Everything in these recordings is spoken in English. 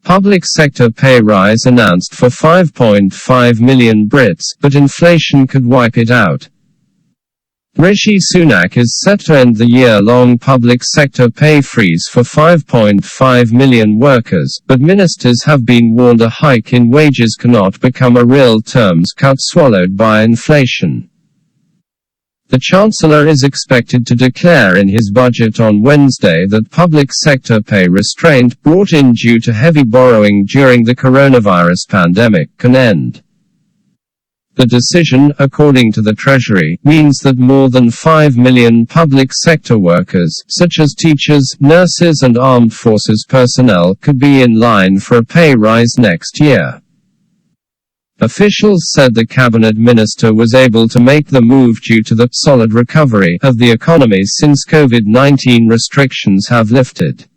Public sector pay rise announced for 5.5 million Brits, but inflation could wipe it out. Rishi Sunak is set to end the year-long public sector pay freeze for 5.5 million workers, but ministers have been warned a hike in wages cannot become a real terms cut swallowed by inflation. The Chancellor is expected to declare in his budget on Wednesday that public sector pay restraint, brought in due to heavy borrowing during the coronavirus pandemic, can end. The decision, according to the Treasury, means that more than 5 million public sector workers, such as teachers, nurses and armed forces personnel, could be in line for a pay rise next year. Officials said the cabinet minister was able to make the move due to the solid recovery of the economy since COVID-19 restrictions have lifted.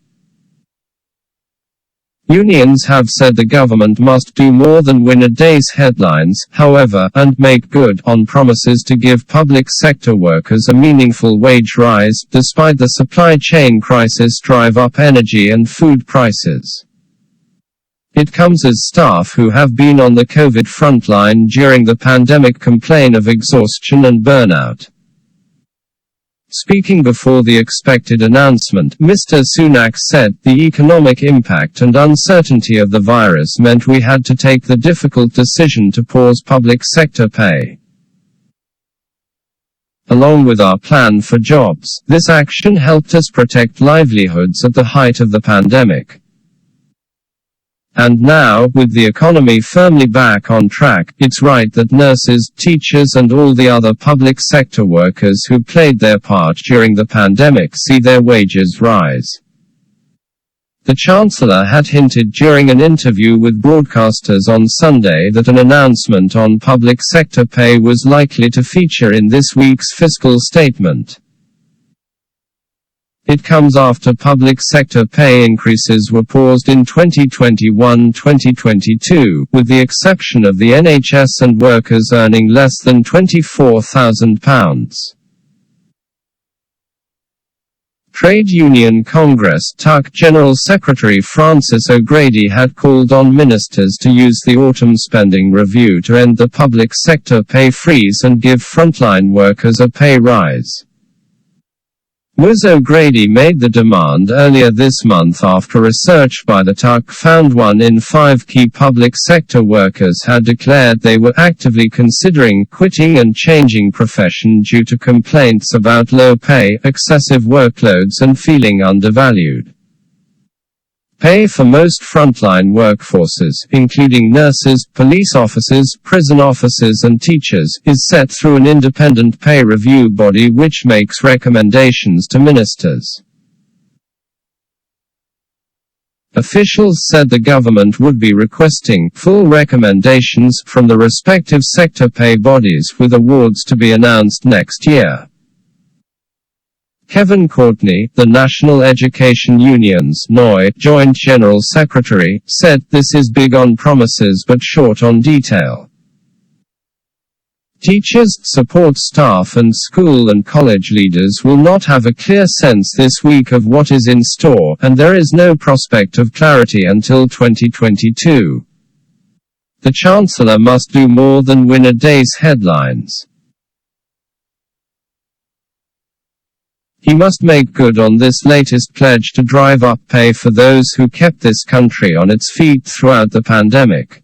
Unions have said the government must do more than win a day's headlines, however, and make good on promises to give public sector workers a meaningful wage rise, despite the supply chain crisis drive up energy and food prices. It comes as staff who have been on the COVID frontline during the pandemic complain of exhaustion and burnout. Speaking before the expected announcement, Mr. Sunak said, "The economic impact and uncertainty of the virus meant we had to take the difficult decision to pause public sector pay. Along with our plan for jobs, this action helped us protect livelihoods at the height of the pandemic. And now, with the economy firmly back on track, it's right that nurses, teachers and all the other public sector workers who played their part during the pandemic see their wages rise." The Chancellor had hinted during an interview with broadcasters on Sunday that an announcement on public sector pay was likely to feature in this week's fiscal statement. It comes after public sector pay increases were paused in 2021-2022, with the exception of the NHS and workers earning less than £24,000. Trade Union Congress (TUC) General Secretary Francis O'Grady had called on ministers to use the autumn spending review to end the public sector pay freeze and give frontline workers a pay rise. Ms. O'Grady made the demand earlier this month after research by the TUC found 1 in 5 key public sector workers had declared they were actively considering quitting and changing profession due to complaints about low pay, excessive workloads and feeling undervalued. Pay for most frontline workforces, including nurses, police officers, prison officers and teachers, is set through an independent pay review body which makes recommendations to ministers. Officials said the government would be requesting full recommendations from the respective sector pay bodies, with awards to be announced next year. Kevin Courtney, the National Education Union's (NOI) Joint General Secretary, said, "This is big on promises but short on detail. Teachers, support staff and school and college leaders will not have a clear sense this week of what is in store, and there is no prospect of clarity until 2022. The Chancellor must do more than win a day's headlines. He must make good on this latest pledge to drive up pay for those who kept this country on its feet throughout the pandemic."